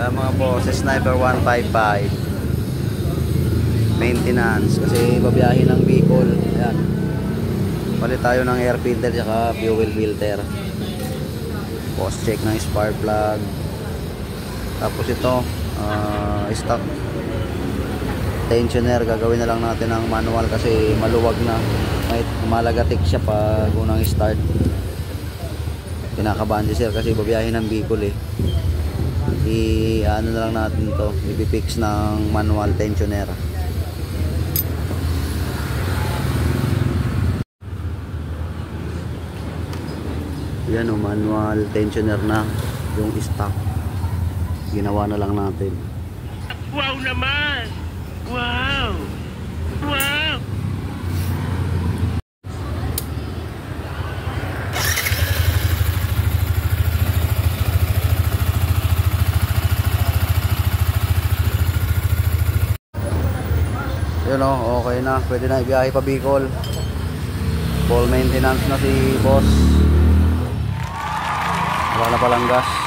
Mga boss, Sniper 155 maintenance kasi babiyahin ng Bicol. Ayan, palit tayo ng air filter at fuel filter, post check ng spark plug, tapos ito stock tensioner gagawin na lang natin ng manual kasi maluwag na, may malagatik siya pag unang start. Kinakabahan si sir kasi babiyahin ng Bicol ano na lang natin to, ipipix ng manual tensioner. Yan manual tensioner na yung stock, ginawa na lang natin. Wow naman, wow, wow. Yun okay na, pwede na ibiyahe pa Bicol. Full maintenance na si boss, wala na palang gas.